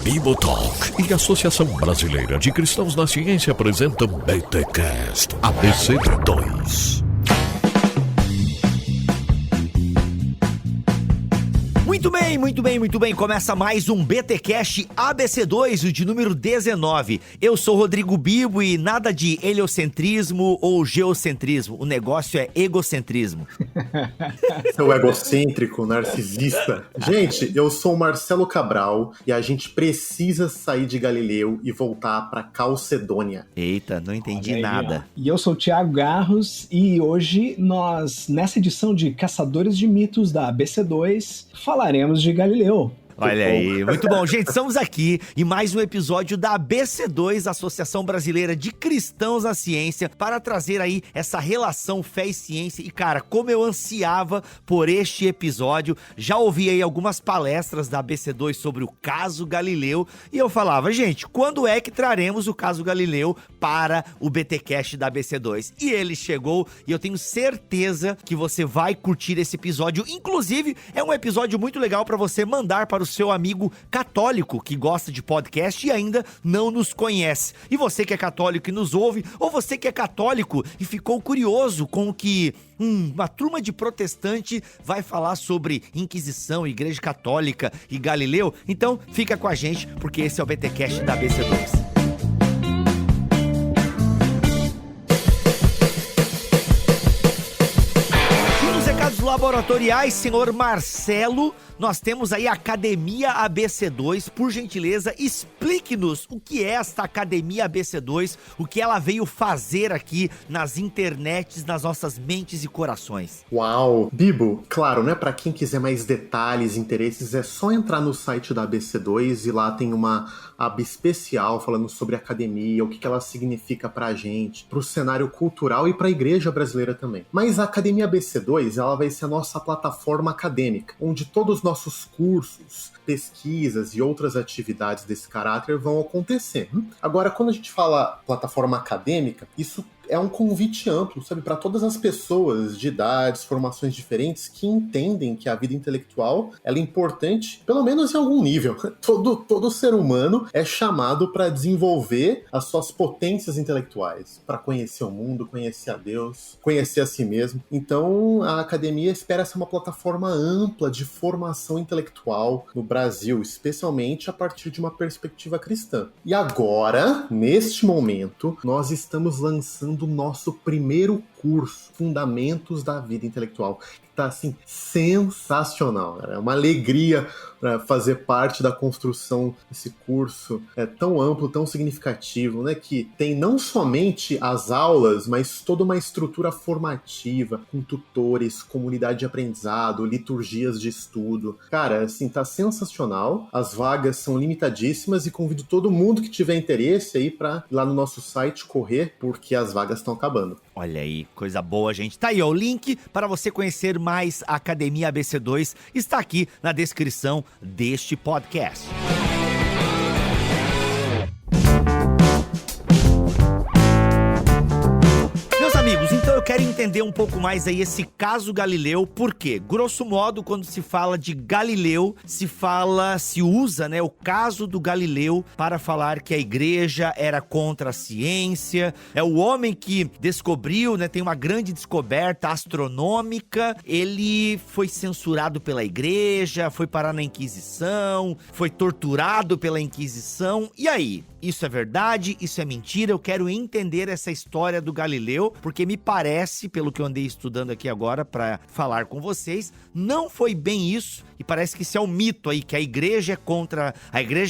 Bibotalk e a Associação Brasileira de Cristãos na Ciência apresentam BTcast ABC2. Muito bem. Começa mais um BTcast ABC2, o de número 19. Eu sou Rodrigo Bibo e nada de heliocentrismo ou geocentrismo. O negócio é egocentrismo. Seu egocêntrico, narcisista. Gente, eu sou o Marcelo Cabral e a gente precisa sair de Galileu e voltar pra Calcedônia. Eita, não entendi nada. E eu sou o Thiago Garros e hoje nós, nessa edição de Caçadores de Mitos da ABC2, falaremos de Galileu. Olha aí, muito bom. Gente, estamos aqui em mais um episódio da ABC2, Associação Brasileira de Cristãos na Ciência, para trazer aí essa relação fé e ciência. E, cara, como eu ansiava por este episódio, já ouvi aí algumas palestras da ABC2 sobre o caso Galileu, e eu falava, gente, quando é que traremos o caso Galileu para o BTcast da ABC2? E ele chegou, e eu tenho certeza que você vai curtir esse episódio. Inclusive, é um episódio muito legal para você mandar para o seu amigo católico que gosta de podcast e ainda não nos conhece. E você que é católico e nos ouve, ou você que é católico e ficou curioso com o que uma turma de protestante vai falar sobre Inquisição, Igreja Católica e Galileu, então fica com a gente, porque esse é o BTcast da ABC2. Laboratoriais, senhor Marcelo, nós temos aí a Academia ABC2. Por gentileza, explique-nos o que é esta Academia ABC2, o que ela veio fazer aqui nas internets, nas nossas mentes e corações. Uau! Bibo, claro, né? Pra quem quiser mais detalhes, interesses, é só entrar no site da ABC2 e lá tem uma aba especial falando sobre a academia, o que ela significa pra gente, pro cenário cultural e pra igreja brasileira também. Mas a Academia ABC2, ela vai ser a nossa plataforma acadêmica, onde todos os nossos cursos, pesquisas e outras atividades desse caráter vão acontecer. Agora, quando a gente fala plataforma acadêmica, isso é um convite amplo, sabe, para todas as pessoas de idades, formações diferentes que entendem que a vida intelectual ela é importante, pelo menos em algum nível. Todo ser humano é chamado para desenvolver as suas potências intelectuais, para conhecer o mundo, conhecer a Deus, conhecer a si mesmo. Então, a academia espera ser uma plataforma ampla de formação intelectual no Brasil, especialmente a partir de uma perspectiva cristã. E agora, neste momento, nós estamos lançando o nosso primeiro curso, Fundamentos da Vida Intelectual. Tá, assim, sensacional. É uma alegria fazer parte da construção desse curso. É tão amplo, tão significativo, né? Que tem não somente as aulas, mas toda uma estrutura formativa, com tutores, comunidade de aprendizado, liturgias de estudo. Cara, assim, tá sensacional. As vagas são limitadíssimas e convido todo mundo que tiver interesse aí pra ir lá no nosso site correr, porque as vagas estão acabando. Olha aí, coisa boa, gente. Tá aí, ó, o link para você conhecer mais a Academia ABC2 está aqui na descrição deste podcast. Então eu quero entender um pouco mais aí esse caso Galileu, porque, grosso modo, quando se fala de Galileu, se usa, né, o caso do Galileu para falar que a igreja era contra a ciência, é o homem que descobriu, né, tem uma grande descoberta astronômica, ele foi censurado pela igreja, foi parar na Inquisição, foi torturado pela Inquisição, e aí? Isso é verdade? Isso é mentira? Eu quero entender essa história do Galileu, porque me parece, pelo que eu andei estudando aqui agora para falar com vocês, não foi bem isso, e parece que isso é um mito aí, que a igreja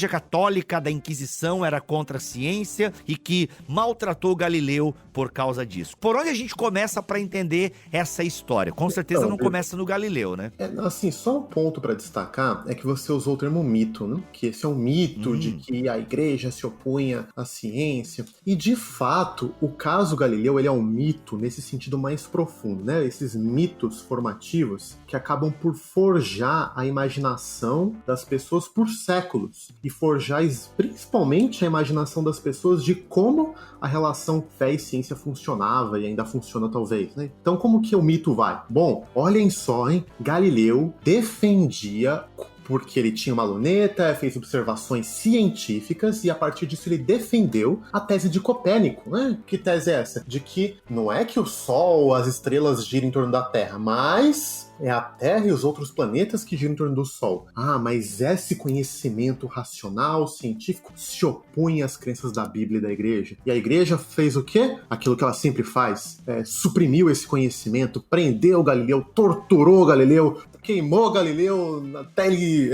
católica da Inquisição era contra a ciência e que maltratou Galileu por causa disso. Por onde a gente começa para entender essa história? Com certeza não começa no Galileu, né? Assim, só um ponto para destacar é que você usou o termo mito, né? Que esse é um mito de que a igreja se opunha à ciência. E, de fato, o caso Galileu ele é um mito nesse sentido mais profundo, né? Esses mitos formativos que acabam por forjar a imaginação das pessoas por séculos e forjar principalmente a imaginação das pessoas de como a relação fé e ciência funcionava e ainda funciona talvez, né? Então como que o mito vai? Bom, olhem só, hein? Galileu defendia, porque ele tinha uma luneta, fez observações científicas e a partir disso ele defendeu a tese de Copérnico, né? Que tese é essa? De que não é que o Sol, as estrelas giram em torno da Terra, mas é a Terra e os outros planetas que giram em torno do Sol. Ah, mas esse conhecimento racional, científico, se opunha às crenças da Bíblia e da Igreja. E a Igreja fez o quê? Aquilo que ela sempre faz. Suprimiu esse conhecimento, prendeu Galileu, torturou Galileu, queimou Galileu até ele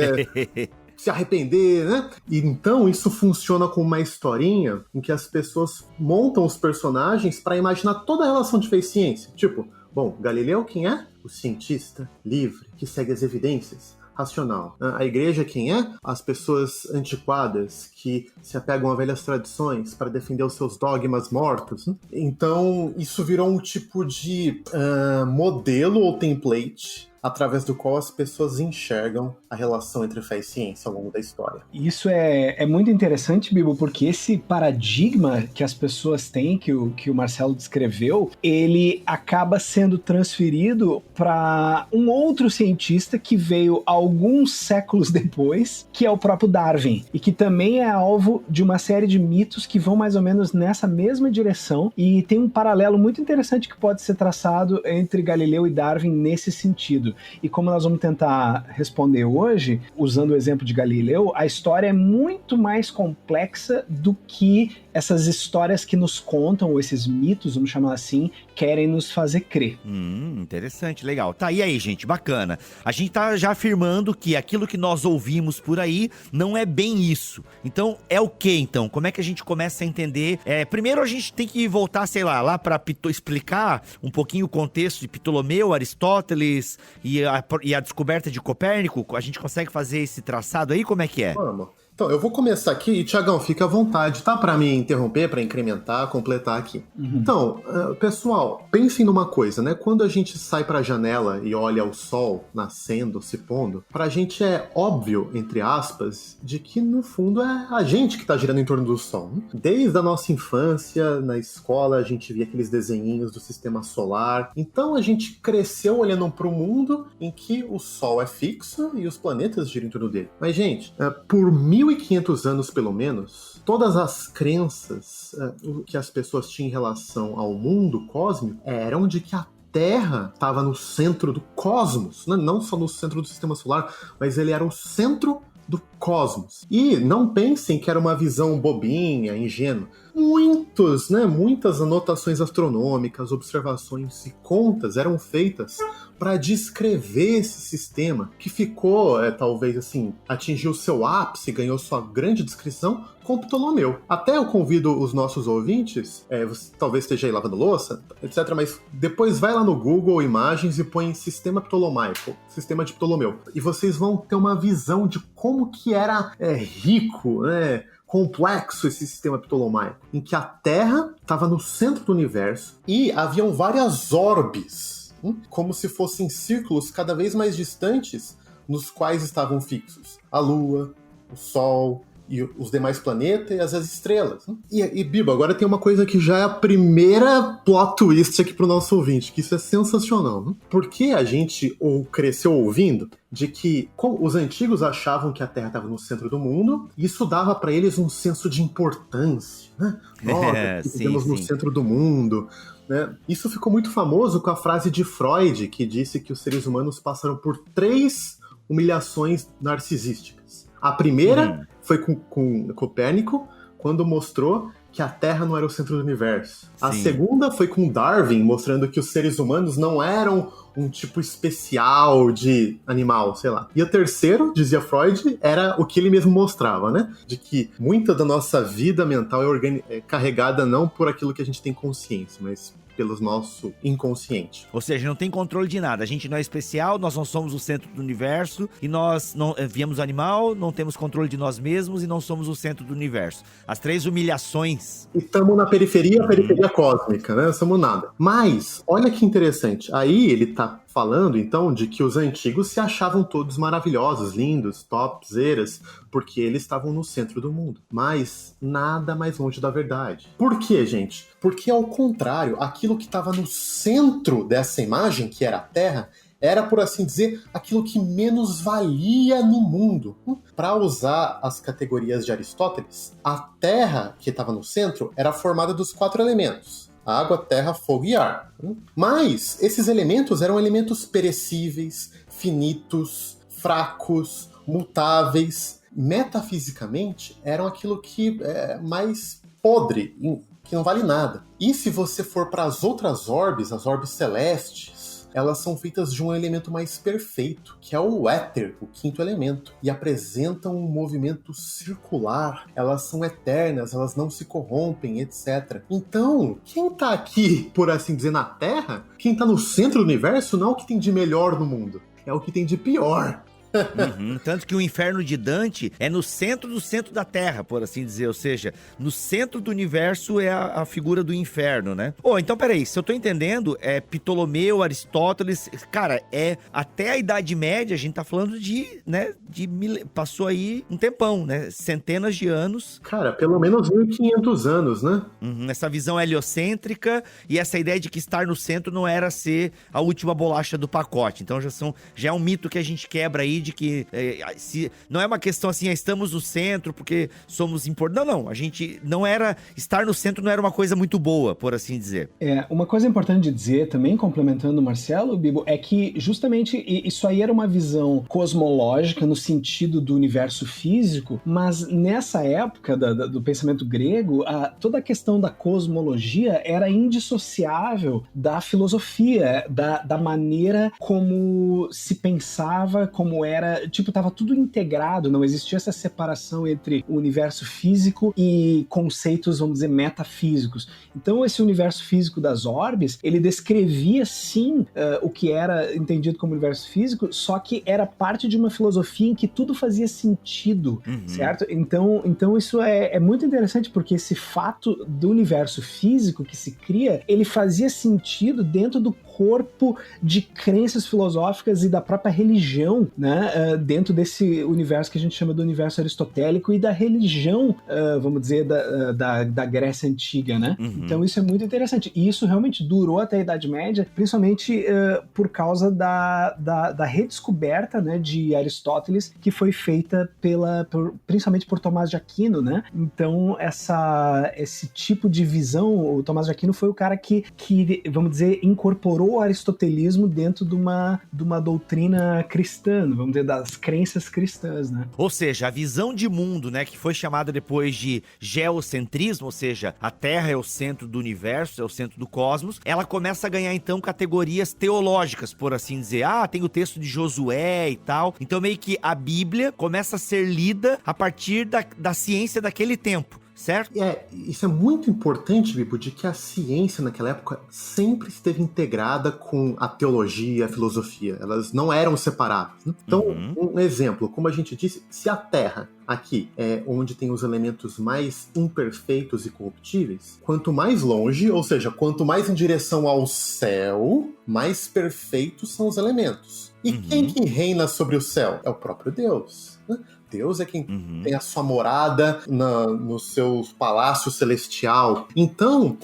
se arrepender, né? E então isso funciona como uma historinha em que as pessoas montam os personagens para imaginar toda a relação de fé e ciência. Tipo, bom, Galileu quem é? O cientista livre, que segue as evidências, racional. A igreja quem é? As pessoas antiquadas que se apegam a velhas tradições para defender os seus dogmas mortos. Então isso virou um tipo de modelo ou template através do qual as pessoas enxergam a relação entre fé e ciência ao longo da história. Isso é muito interessante, Bibo, porque esse paradigma que as pessoas têm, que o Marcelo descreveu, ele acaba sendo transferido para um outro cientista que veio alguns séculos depois, que é o próprio Darwin, e que também é alvo de uma série de mitos que vão mais ou menos nessa mesma direção, e tem um paralelo muito interessante que pode ser traçado entre Galileu e Darwin nesse sentido. E como nós vamos tentar responder hoje, usando o exemplo de Galileu, a história é muito mais complexa do que essas histórias que nos contam, ou esses mitos, vamos chamar assim, querem nos fazer crer. Interessante, legal. Tá, e aí, gente, bacana. A gente tá já afirmando que aquilo que nós ouvimos por aí não é bem isso. Então, é o que, então? Como é que a gente começa a entender? Primeiro, a gente tem que voltar, sei lá para explicar um pouquinho o contexto de Ptolomeu, Aristóteles e a descoberta de Copérnico. A gente consegue fazer esse traçado aí? Como é que é? Vamos. Então, eu vou começar aqui e, Tiagão, fica à vontade, tá? Para me interromper, para incrementar, completar aqui. Então, pessoal, pensem numa coisa, né? Quando a gente sai pra janela e olha o sol nascendo, se pondo, pra gente é óbvio, entre aspas, de que no fundo é a gente que tá girando em torno do sol. Né? Desde a nossa infância, na escola, a gente via aqueles desenhinhos do sistema solar. Então, a gente cresceu olhando pro mundo em que o sol é fixo e os planetas giram em torno dele. Mas, gente, por 1500 anos, pelo menos, todas as crenças que as pessoas tinham em relação ao mundo cósmico eram de que a Terra estava no centro do cosmos, né? Não só no centro do sistema solar, mas ele era o centro do cosmos. E não pensem que era uma visão bobinha, ingênua. Muitas anotações astronômicas, observações e contas eram feitas para descrever esse sistema, que ficou, talvez assim, atingiu seu ápice, ganhou sua grande descrição com Ptolomeu. Até eu convido os nossos ouvintes, você talvez esteja aí lavando louça, etc., mas depois vai lá no Google Imagens e põe Sistema Ptolomaico, Sistema de Ptolomeu, e vocês vão ter uma visão de como que era rico, né? Complexo esse sistema ptolomaico, em que a Terra estava no centro do universo e haviam várias orbes, como se fossem círculos cada vez mais distantes, nos quais estavam fixos a Lua, o Sol e os demais planetas e as estrelas. E Bibo, agora tem uma coisa que já é a primeira plot twist aqui pro nosso ouvinte, que isso é sensacional. Porque a gente cresceu ouvindo de que os antigos achavam que a Terra estava no centro do mundo, e isso dava para eles um senso de importância, né? Nós vivemos no centro do mundo, né? Isso ficou muito famoso com a frase de Freud, que disse que os seres humanos passaram por 3 humilhações narcisísticas. A primeira foi com Copérnico, quando mostrou que a Terra não era o centro do universo. A segunda foi com Darwin, mostrando que os seres humanos não eram um tipo especial de animal, sei lá. E o terceiro, dizia Freud, era o que ele mesmo mostrava, né? De que muita da nossa vida mental é carregada não por aquilo que a gente tem consciência, mas pelo nosso inconsciente. Ou seja, não tem controle de nada. A gente não é especial, nós não somos o centro do universo, e nós não viemos do animal, não temos controle de nós mesmos e não somos o centro do universo. As 3 humilhações. E estamos na periferia, a periferia cósmica, né? Não somos nada. Mas, olha que interessante. Aí ele tá falando, então, de que os antigos se achavam todos maravilhosos, lindos, topzeiras, porque eles estavam no centro do mundo. Mas nada mais longe da verdade. Por quê, gente? Porque, ao contrário, aquilo que estava no centro dessa imagem, que era a Terra, era, por assim dizer, aquilo que menos valia no mundo. Para usar as categorias de Aristóteles, a Terra, que estava no centro, era formada dos 4 elementos: água, terra, fogo e ar. Mas esses elementos eram elementos perecíveis, finitos, fracos, mutáveis. Metafisicamente, eram aquilo que é mais podre, que não vale nada. E se você for para as outras orbes, as orbes celestes, elas são feitas de um elemento mais perfeito, que é o éter, o 5º elemento, e apresentam um movimento circular. Elas são eternas, elas não se corrompem, etc. Então, quem tá aqui, por assim dizer, na Terra, quem tá no centro do universo, não é o que tem de melhor no mundo, é o que tem de pior. Tanto que o inferno de Dante é no centro do centro da Terra, por assim dizer. Ou seja, no centro do universo é a figura do inferno, né? Então peraí, se eu tô entendendo, é Ptolomeu, Aristóteles, cara, até a Idade Média, a gente tá falando passou aí um tempão, né? Centenas de anos. Cara, pelo menos 1500 anos, né? Essa visão heliocêntrica e essa ideia de que estar no centro não era ser a última bolacha do pacote. Então já é um mito que a gente quebra aí, de que não é uma questão assim, estamos no centro porque somos importantes. Não, a gente não era, estar no centro não era uma coisa muito boa, por assim dizer. Uma coisa importante de dizer também, complementando o Marcelo, Bibo, é que justamente isso aí era uma visão cosmológica no sentido do universo físico, mas nessa época do pensamento grego, toda a questão da cosmologia era indissociável da filosofia, da maneira como se pensava, como era, tava tudo integrado, não existia essa separação entre o universo físico e conceitos, vamos dizer, metafísicos. Então esse universo físico das orbes, ele descrevia sim o que era entendido como universo físico, só que era parte de uma filosofia em que tudo fazia sentido, certo? Então isso é muito interessante, porque esse fato do universo físico que se cria, ele fazia sentido dentro do corpo de crenças filosóficas e da própria religião, né? Dentro desse universo que a gente chama do universo aristotélico e da religião, vamos dizer, da Grécia Antiga, né? Então isso é muito interessante. E isso realmente durou até a Idade Média, principalmente por causa da redescoberta, né, de Aristóteles, que foi feita principalmente por Tomás de Aquino, né? Então esse tipo de visão, o Tomás de Aquino foi o cara que vamos dizer, incorporou o aristotelismo dentro de uma doutrina cristã, vamos dizer, das crenças cristãs, né? Ou seja, a visão de mundo, né, que foi chamada depois de geocentrismo, ou seja, a Terra é o centro do universo, é o centro do cosmos, ela começa a ganhar então categorias teológicas, por assim dizer. Tem o texto de Josué e tal. Então meio que a Bíblia começa a ser lida a partir da ciência daquele tempo. Certo? Isso é muito importante, Bibo, de que a ciência naquela época sempre esteve integrada com a teologia, a filosofia. Elas não eram separadas, né? Então, um exemplo, como a gente disse, se a Terra aqui é onde tem os elementos mais imperfeitos e corruptíveis, quanto mais longe, ou seja, quanto mais em direção ao céu, mais perfeitos são os elementos. E quem que reina sobre o céu? É o próprio Deus, né? Deus é quem tem a sua morada no seu palácio celestial. Então,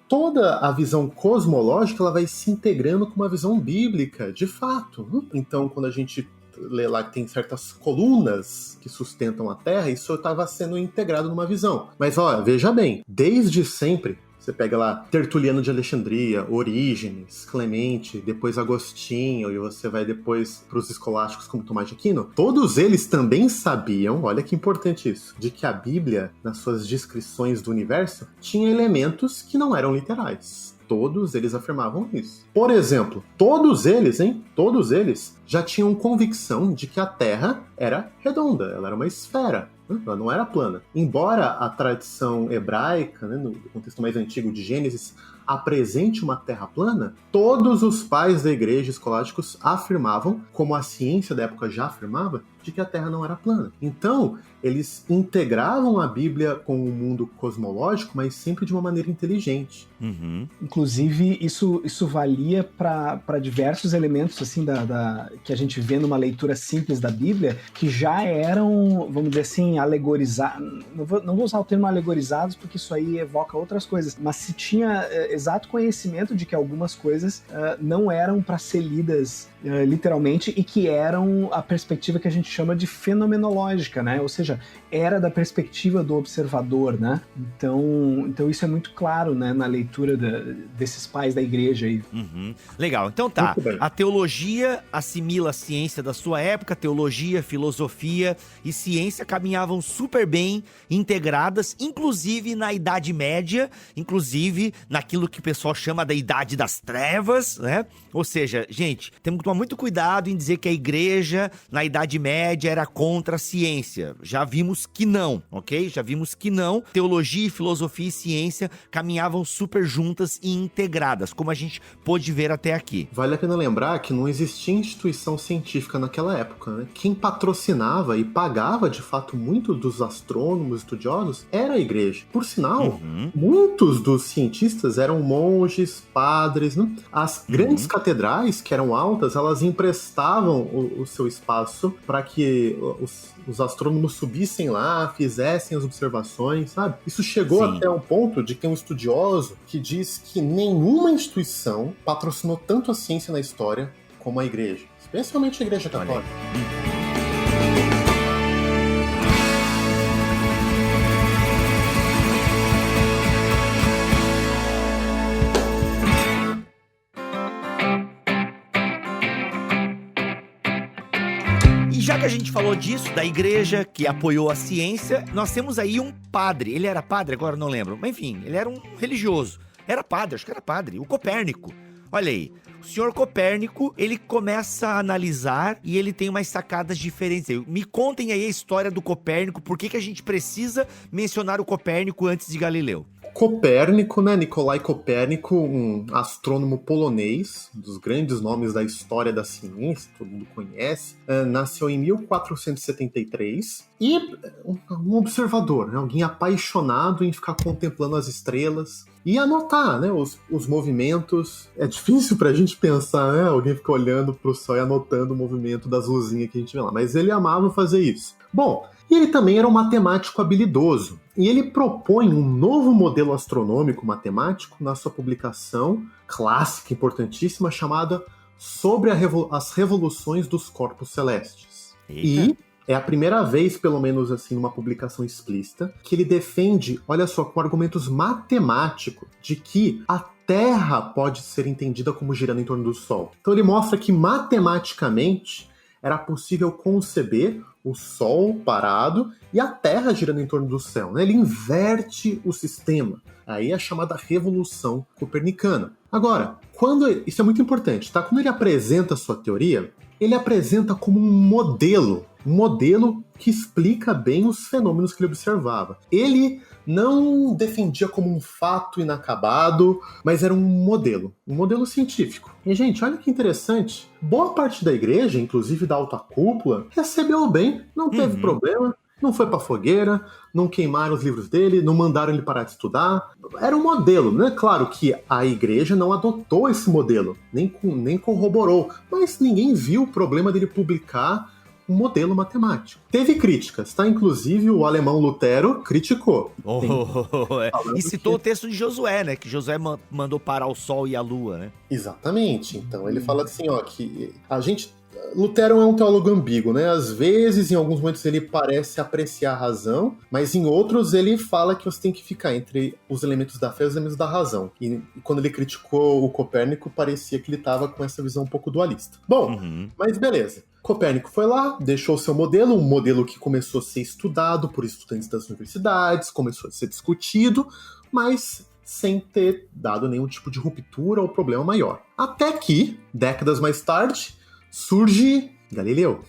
toda a visão cosmológica ela vai se integrando com uma visão bíblica, de fato. Então, quando a gente lê lá que tem certas colunas que sustentam a Terra, isso estava sendo integrado numa visão. Mas, veja bem, desde sempre, você pega lá Tertuliano de Alexandria, Orígenes, Clemente, depois Agostinho, e você vai depois para os escolásticos como Tomás de Aquino. Todos eles também sabiam, olha que importante isso, de que a Bíblia, nas suas descrições do universo, tinha elementos que não eram literais. Todos eles afirmavam isso. Por exemplo, todos eles já tinham convicção de que a Terra era redonda, ela era uma esfera. né? Ela não era plana. Embora a tradição hebraica, né, no contexto mais antigo de Gênesis, apresente uma terra plana, todos os pais da igreja escolásticos afirmavam, como a ciência da época já afirmava, de que a terra não era plana. Então, eles integravam a Bíblia com o mundo cosmológico, mas sempre de uma maneira inteligente. Uhum. Inclusive, isso valia para diversos elementos assim que a gente vê numa leitura simples da Bíblia, que já eram, vamos dizer assim, alegorizados. Não vou usar o termo alegorizados, porque isso aí evoca outras coisas, mas se tinha exato conhecimento de que algumas coisas não eram para ser lidas literalmente, e que eram a perspectiva que a gente chama de fenomenológica, né? Ou seja, era da perspectiva do observador, né? Então isso é muito claro, né, na leitura desses pais da igreja aí. Uhum. Legal, então tá. A teologia assimila a ciência da sua época, teologia, filosofia e ciência caminhavam super bem integradas, inclusive na Idade Média, inclusive naquilo que o pessoal chama da Idade das Trevas, né? Ou seja, gente, temos que tomar muito cuidado em dizer que a igreja na Idade Média era contra a ciência. Já vimos que não, ok? Já vimos que não. Teologia, filosofia e ciência caminhavam super juntas e integradas, como a gente pôde ver até aqui. Vale a pena lembrar que não existia instituição científica naquela época, né? Quem patrocinava e pagava, de fato, muito dos astrônomos estudiosos era a igreja. Por sinal, muitos dos cientistas eram monges, padres, né? As grandes catedrais, que eram altas, elas emprestavam o seu espaço para que os astrônomos subissem lá, fizessem as observações, sabe? Isso chegou até um ponto de que tem um estudioso que diz que nenhuma instituição patrocinou tanto a ciência na história como a igreja, especialmente a igreja católica. Já que a gente falou disso, da igreja que apoiou a ciência, nós temos aí um padre. Ele era padre? Agora não lembro. Mas enfim, ele era um religioso. Era padre, acho que era padre. O Copérnico. Olha aí. O senhor Copérnico, ele começa a analisar e ele tem umas sacadas diferentes. Me contem aí a história do Copérnico. Por que a gente precisa mencionar o Copérnico antes de Galileu? Copérnico, né? Nicolai Copérnico, um astrônomo polonês, um dos grandes nomes da história da ciência, todo mundo conhece, nasceu em 1473 e um observador, né? Alguém apaixonado em ficar contemplando as estrelas e anotar, né, os movimentos. É difícil pra gente pensar, né? Alguém fica olhando pro céu e anotando o movimento das luzinhas que a gente vê lá, mas ele amava fazer isso. Bom, e ele também era um matemático habilidoso, e ele propõe um novo modelo astronômico matemático na sua publicação clássica, importantíssima, chamada Sobre as Revoluções dos Corpos Celestes. Eita. E é a primeira vez, pelo menos assim, numa publicação explícita, que ele defende, olha só, com argumentos matemáticos, de que a Terra pode ser entendida como girando em torno do Sol. Então ele mostra que matematicamente era possível conceber o Sol parado e a Terra girando em torno do céu, né? Ele inverte o sistema. Aí é a chamada Revolução Copernicana. Agora, isso é muito importante, tá? Quando ele apresenta a sua teoria, ele apresenta como um modelo que explica bem os fenômenos que ele observava. Ele não defendia como um fato inacabado, mas era um modelo científico. E, gente, olha que interessante. Boa parte da igreja, inclusive da alta cúpula, recebeu bem, não teve problema, não foi pra fogueira, não queimaram os livros dele, não mandaram ele parar de estudar. Era um modelo, né? Claro que a igreja não adotou esse modelo, nem corroborou, mas ninguém viu o problema dele publicar um modelo matemático. Teve críticas, tá? Inclusive o alemão Lutero criticou. E citou o texto de Josué, né? Que Josué mandou parar o sol e a lua, né? Exatamente. Então ele fala assim, ó, que Lutero é um teólogo ambíguo, né? Às vezes, em alguns momentos, ele parece apreciar a razão, mas em outros ele fala que você tem que ficar entre os elementos da fé e os elementos da razão. E quando ele criticou o Copérnico, parecia que ele estava com essa visão um pouco dualista. Bom, mas beleza. Copérnico foi lá, deixou seu modelo, um modelo que começou a ser estudado por estudantes das universidades, começou a ser discutido, mas sem ter dado nenhum tipo de ruptura ou problema maior. Até que, décadas mais tarde, surge Galileu.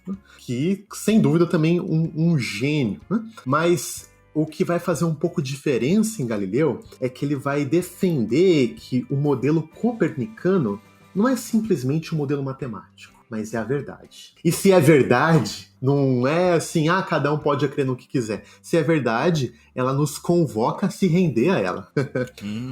né? Que, sem dúvida, também um gênio, né? Mas o que vai fazer um pouco de diferença em Galileu é que ele vai defender que o modelo copernicano não é simplesmente um modelo matemático, mas é a verdade. E se é verdade, não é assim, cada um pode crer no que quiser. Se é verdade, ela nos convoca a se render a ela.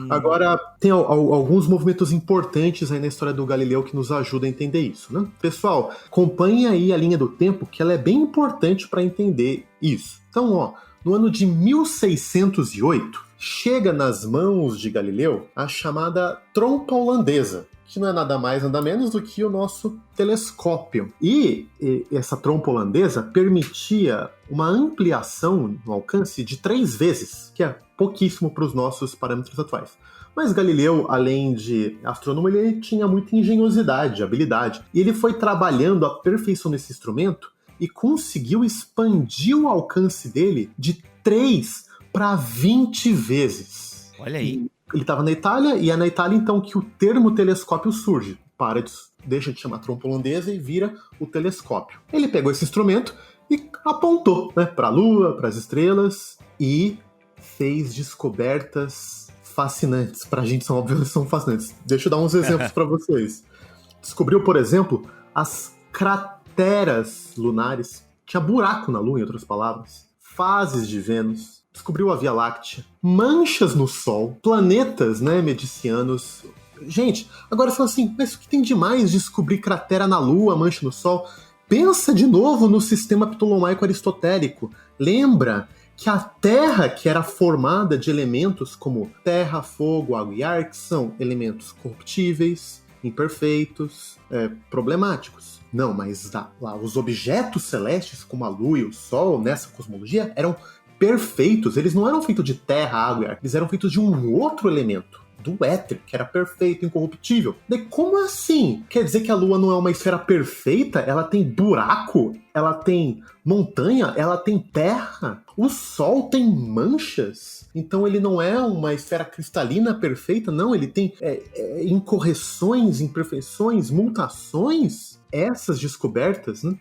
Agora, tem alguns movimentos importantes aí na história do Galileu que nos ajudam a entender isso, né? Pessoal, acompanhe aí a linha do tempo, que ela é bem importante para entender isso. Então, no ano de 1608, chega nas mãos de Galileu a chamada trompa holandesa, que não é nada mais, nada menos do que o nosso telescópio. E essa trompa holandesa permitia uma ampliação no alcance de 3 vezes, que é pouquíssimo para os nossos parâmetros atuais. Mas Galileu, além de astrônomo, ele tinha muita engenhosidade, habilidade. E ele foi trabalhando a perfeição desse instrumento e conseguiu expandir o alcance dele de 3 para 20 vezes. Olha aí. Ele estava na Itália, e é na Itália então que o termo telescópio surge. Deixa de chamar trompa holandesa e vira o telescópio. Ele pegou esse instrumento e apontou, né, para a Lua, para as estrelas, e fez descobertas fascinantes. Para a gente são fascinantes. Deixa eu dar uns exemplos para vocês. Descobriu, por exemplo, as crateras lunares. Tinha buraco na Lua, em outras palavras. Fases de Vênus. Descobriu a Via Láctea. Manchas no Sol. Planetas, né, medianos. Gente, agora você fala assim, mas o que tem de mais descobrir cratera na Lua, mancha no Sol? Pensa de novo no sistema ptolomaico aristotélico. Lembra que a Terra, que era formada de elementos como terra, fogo, água e ar, que são elementos corruptíveis, imperfeitos, problemáticos. Não, mas lá, os objetos celestes, como a Lua e o Sol, nessa cosmologia, eram perfeitos. Eles não eram feitos de terra, água e ar. Eles eram feitos de um outro elemento, do éter, que era perfeito, incorruptível. Daí, como assim? Quer dizer que a Lua não é uma esfera perfeita? Ela tem buraco? Ela tem montanha? Ela tem terra? O Sol tem manchas? Então ele não é uma esfera cristalina perfeita? Não, ele tem incorreções, imperfeições, mutações. Essas descobertas, né,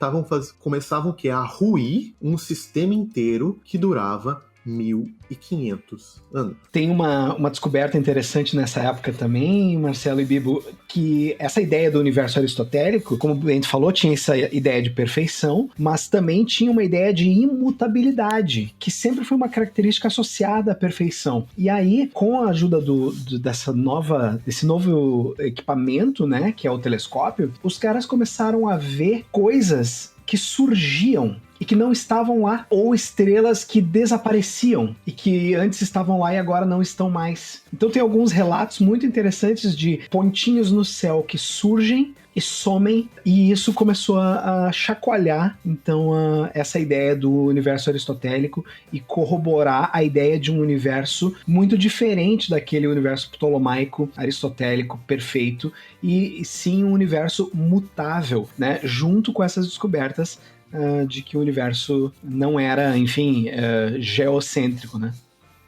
começavam a ruir um sistema inteiro que durava 1500 anos. Tem uma descoberta interessante nessa época também, Marcelo e Bibo, que essa ideia do universo aristotélico, como o Bento falou, tinha essa ideia de perfeição, mas também tinha uma ideia de imutabilidade, que sempre foi uma característica associada à perfeição. E aí, com a ajuda desse novo equipamento, né, que é o telescópio, os caras começaram a ver coisas que surgiam e que não estavam lá, ou estrelas que desapareciam e que antes estavam lá e agora não estão mais. Então tem alguns relatos muito interessantes de pontinhos no céu que surgem e somem, e isso começou a chacoalhar então essa ideia do universo aristotélico e corroborar a ideia de um universo muito diferente daquele universo ptolomaico aristotélico perfeito, e sim um universo mutável, né, junto com essas descobertas de que o universo não era, enfim, geocêntrico, né?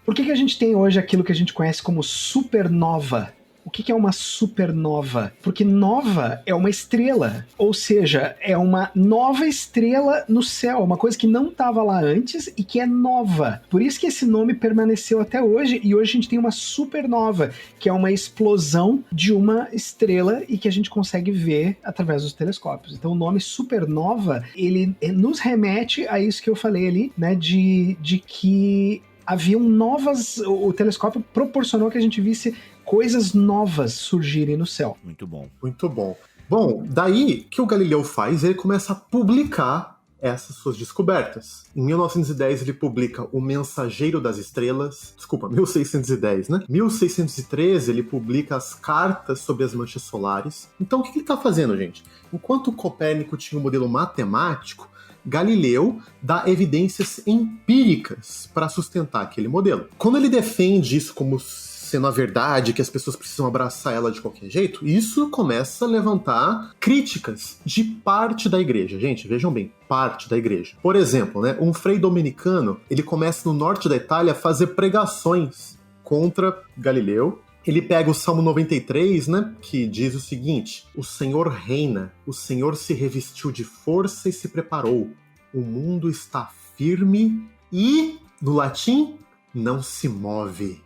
Por que a gente tem hoje aquilo que a gente conhece como supernova? O que é uma supernova? Porque nova é uma estrela, ou seja, é uma nova estrela no céu, uma coisa que não estava lá antes e que é nova. Por isso que esse nome permaneceu até hoje, e hoje a gente tem uma supernova, que é uma explosão de uma estrela e que a gente consegue ver através dos telescópios. Então o nome supernova, ele nos remete a isso que eu falei ali, né, de que haviam novas... O telescópio proporcionou que a gente visse coisas novas surgirem no céu. Muito bom. Muito bom. Bom, daí que o Galileu faz, ele começa a publicar essas suas descobertas. Em 1910 ele publica O Mensageiro das Estrelas, 1610, né? 1613 ele publica as Cartas sobre as Manchas Solares. Então o que ele está fazendo, gente? Enquanto Copérnico tinha um modelo matemático, Galileu dá evidências empíricas para sustentar aquele modelo. Quando ele defende isso como sendo a verdade, que as pessoas precisam abraçar ela de qualquer jeito, isso começa a levantar críticas de parte da igreja. Gente, vejam bem, parte da igreja. Por exemplo, né, um frei dominicano, ele começa no norte da Itália a fazer pregações contra Galileu Ele pega o Salmo 93, né, que diz o seguinte: o Senhor reina, o Senhor se revestiu de força e se preparou. O mundo está firme e, no latim, não se move.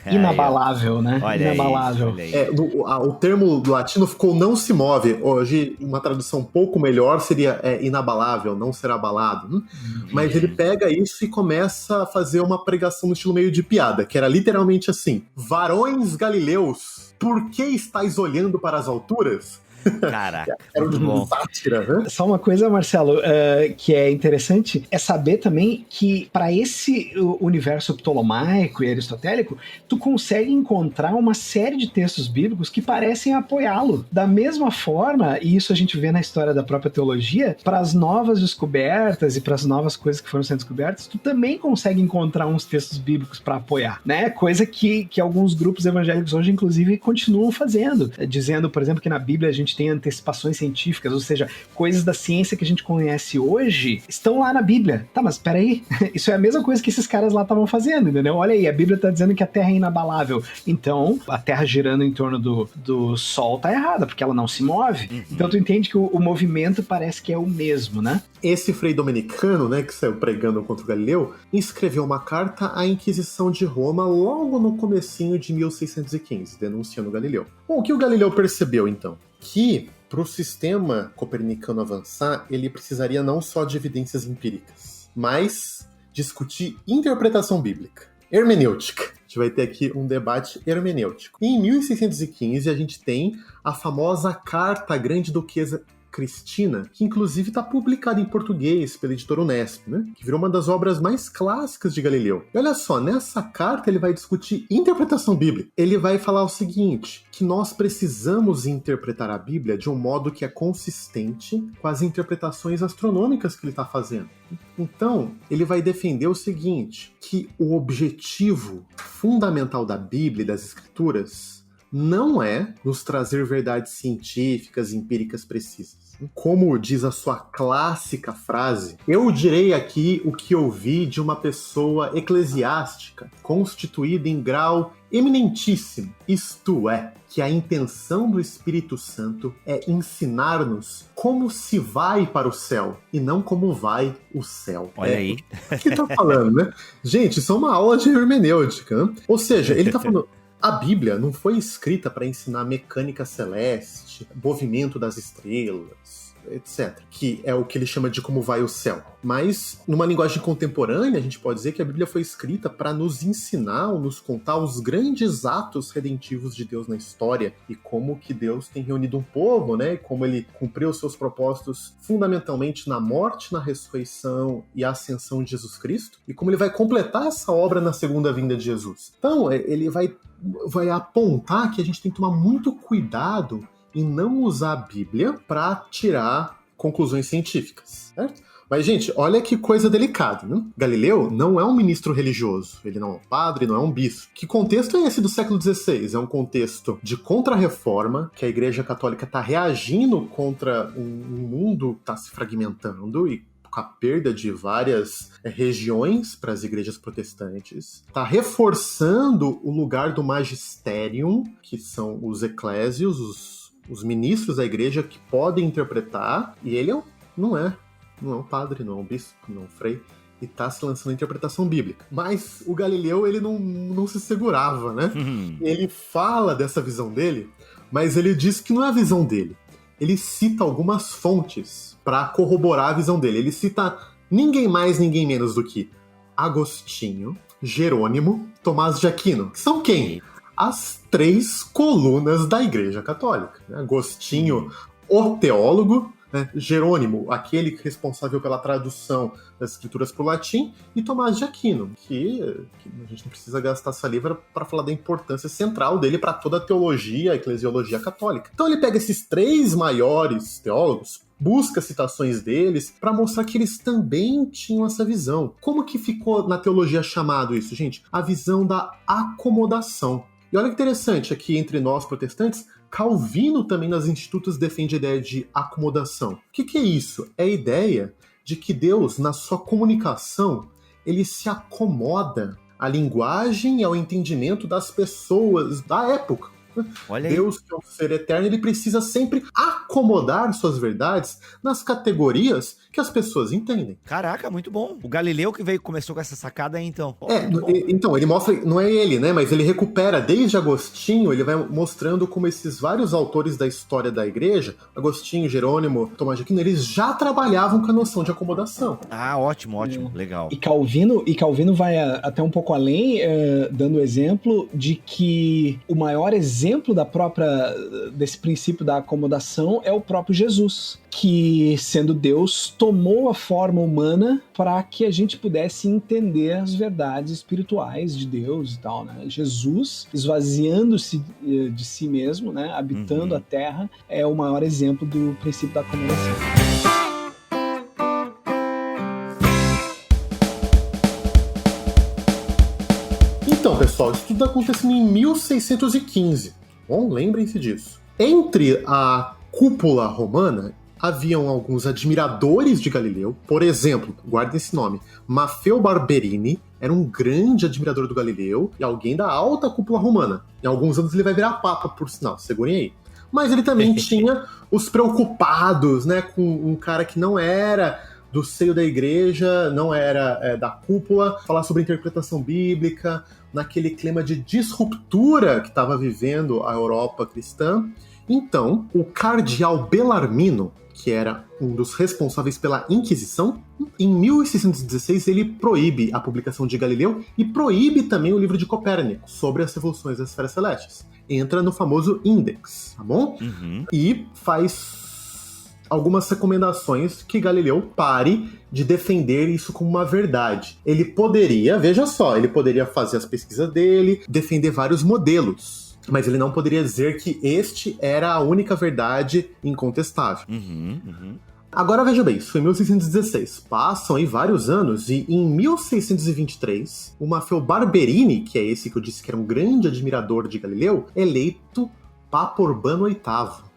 Inabalável, né? Olha Inabalável. aí, olha aí. O termo do latino ficou não se move. Hoje, uma tradução um pouco melhor seria inabalável, não ser abalado. Né? Mas ele pega isso e começa a fazer uma pregação no estilo meio de piada, que era literalmente assim: varões galileus, por que estáis olhando para as alturas? Caraca, Era muito de bom. sátira, né? Só uma coisa, Marcelo, que é interessante é saber também que para esse universo ptolomaico e aristotélico, tu consegue encontrar uma série de textos bíblicos que parecem apoiá-lo. Da mesma forma, e isso a gente vê na história da própria teologia, para as novas descobertas e para as novas coisas que foram sendo descobertas, tu também consegue encontrar uns textos bíblicos para apoiar, né? Coisa que alguns grupos evangélicos hoje, inclusive, continuam fazendo, dizendo, por exemplo, que na Bíblia a gente tem antecipações científicas, ou seja, coisas da ciência que a gente conhece hoje estão lá na Bíblia. Tá, mas peraí, isso é a mesma coisa que esses caras lá estavam fazendo, entendeu? Olha aí, a Bíblia tá dizendo que a Terra é inabalável, então a Terra girando em torno do Sol tá errada, porque ela não se move. Então tu entende que o movimento parece que é o mesmo, né? Esse frei dominicano, né, que saiu pregando contra o Galileu, escreveu uma carta à Inquisição de Roma logo no comecinho de 1615, denunciando Galileu. Bom, o que o Galileu percebeu, então? Que, para o sistema copernicano avançar, ele precisaria não só de evidências empíricas, mas discutir interpretação bíblica, hermenêutica. A gente vai ter aqui um debate hermenêutico. E em 1615, a gente tem a famosa Carta à Grande Duquesa Cristina, que inclusive está publicada em português pela editora Unesp, né? Que virou uma das obras mais clássicas de Galileu. E olha só, nessa carta ele vai discutir interpretação bíblica. Ele vai falar o seguinte, que nós precisamos interpretar a Bíblia de um modo que é consistente com as interpretações astronômicas que ele está fazendo. Então, ele vai defender o seguinte, que o objetivo fundamental da Bíblia e das Escrituras não é nos trazer verdades científicas, empíricas precisas. Como diz a sua clássica frase, eu direi aqui o que ouvi de uma pessoa eclesiástica, constituída em grau eminentíssimo, isto é, que a intenção do Espírito Santo é ensinar-nos como se vai para o céu e não como vai o céu. Olha aí. O que tá falando, né? Gente, isso é uma aula de hermenêutica, né? Ou seja, ele tá falando... A Bíblia não foi escrita para ensinar mecânica celeste, movimento das estrelas, etc. Que é o que ele chama de como vai o céu. Mas, numa linguagem contemporânea, a gente pode dizer que a Bíblia foi escrita para nos ensinar ou nos contar os grandes atos redentivos de Deus na história e como que Deus tem reunido um povo, né? E como ele cumpriu os seus propósitos fundamentalmente na morte, na ressurreição e ascensão de Jesus Cristo e como ele vai completar essa obra na segunda vinda de Jesus. Então, ele vai apontar que a gente tem que tomar muito cuidado em não usar a Bíblia para tirar conclusões científicas, certo? Mas, gente, olha que coisa delicada, né? Galileu não é um ministro religioso, ele não é um padre, não é um bispo. Que contexto é esse do século XVI? É um contexto de contra-reforma, que a Igreja Católica está reagindo contra um mundo que está se fragmentando e com a perda de várias regiões para as igrejas protestantes, está reforçando o lugar do magisterium, que são os eclésios, os ministros da igreja que podem interpretar, e ele não é um padre, não é um bispo, não é um frei, e está se lançando a interpretação bíblica. Mas o Galileu, ele não se segurava, né? Ele fala dessa visão dele, mas ele diz que não é a visão dele. Ele cita algumas fontes para corroborar a visão dele. Ele cita ninguém mais, ninguém menos do que Agostinho, Jerônimo, Tomás de Aquino. Que são quem? As 3 colunas da Igreja Católica. Agostinho, o teólogo, né? Jerônimo, aquele responsável pela tradução das escrituras para o latim, e Tomás de Aquino, que a gente não precisa gastar saliva para falar da importância central dele para toda a teologia, a eclesiologia católica. Então ele pega esses 3 maiores teólogos, busca citações deles para mostrar que eles também tinham essa visão. Como que ficou na teologia chamado isso, gente? A visão da acomodação. E olha que interessante, aqui entre nós protestantes, Calvino também nas Institutos defende a ideia de acomodação. O que é isso? É a ideia de que Deus, na sua comunicação, ele se acomoda à linguagem e ao entendimento das pessoas da época. Olha aí. Deus, que é um ser eterno, ele precisa sempre acomodar suas verdades nas categorias que as pessoas entendem. Caraca, muito bom. O Galileu que começou com essa sacada aí, então. Pô, muito bom. Então, ele mostra, não é ele, né, mas ele recupera desde Agostinho, ele vai mostrando como esses vários autores da história da igreja, Agostinho, Jerônimo, Tomás de Aquino, eles já trabalhavam com a noção de acomodação. Ah, ótimo, legal. E Calvino vai até um pouco além, dando o exemplo de que o maior exemplo desse princípio da acomodação é o próprio Jesus, que, sendo Deus, tomou a forma humana para que a gente pudesse entender as verdades espirituais de Deus e tal, né? Jesus, esvaziando-se de si mesmo, né? Habitando a terra, é o maior exemplo do princípio da acomodação. Então, pessoal, isso tudo acontecendo em 1615. Bom, lembrem-se disso. Entre a cúpula romana, haviam alguns admiradores de Galileu. Por exemplo, guardem esse nome, Maffeo Barberini era um grande admirador do Galileu e alguém da alta cúpula romana. Em alguns anos ele vai virar papa, por sinal, segurem aí. Mas ele também tinha os preocupados, né, com um cara que não era do seio da igreja, não era da cúpula, falar sobre interpretação bíblica, naquele clima de disruptura que estava vivendo a Europa cristã. Então, o cardeal Bellarmino, que era um dos responsáveis pela Inquisição, em 1616 ele proíbe a publicação de Galileu e proíbe também o livro de Copérnico sobre as revoluções das esferas celestes. Entra no famoso Index, tá bom? E faz algumas recomendações que Galileu pare de defender isso como uma verdade. Ele poderia, veja só, ele poderia fazer as pesquisas dele, defender vários modelos, mas ele não poderia dizer que este era a única verdade incontestável. Agora veja bem, isso foi em 1616. Passam aí vários anos e em 1623, o Maffeo Barberini, que é esse que eu disse que era um grande admirador de Galileu, é eleito Papa Urbano VIII.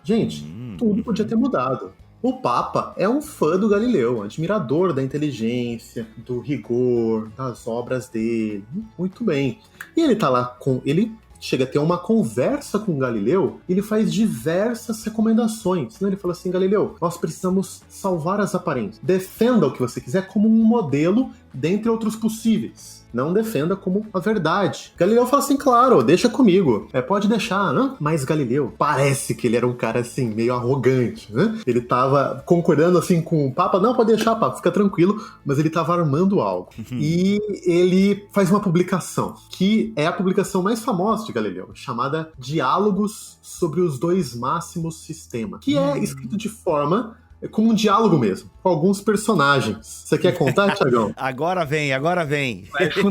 Gente, tudo podia ter mudado. O Papa é um fã do Galileu, um admirador da inteligência, do rigor, das obras dele. Muito bem. E ele tá lá ele chega a ter uma conversa com Galileu, e ele faz diversas recomendações, né? Ele fala assim: Galileu, nós precisamos salvar as aparências. Defenda o que você quiser como um modelo dentre outros possíveis. Não defenda como a verdade. Galileu fala assim: claro, deixa comigo. Pode deixar, né? Mas Galileu, parece que ele era um cara assim, meio arrogante, né? Ele tava concordando assim com o Papa: não, pode deixar, Papa, fica tranquilo. Mas ele tava armando algo. E ele faz uma publicação, que é a publicação mais famosa de Galileu, chamada Diálogos sobre os Dois Máximos Sistemas, que é escrito de forma como um diálogo mesmo, com alguns personagens. Você quer contar, Thiagão? Agora vem.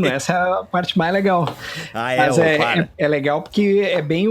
Essa é a parte mais legal. Mas é legal porque é bem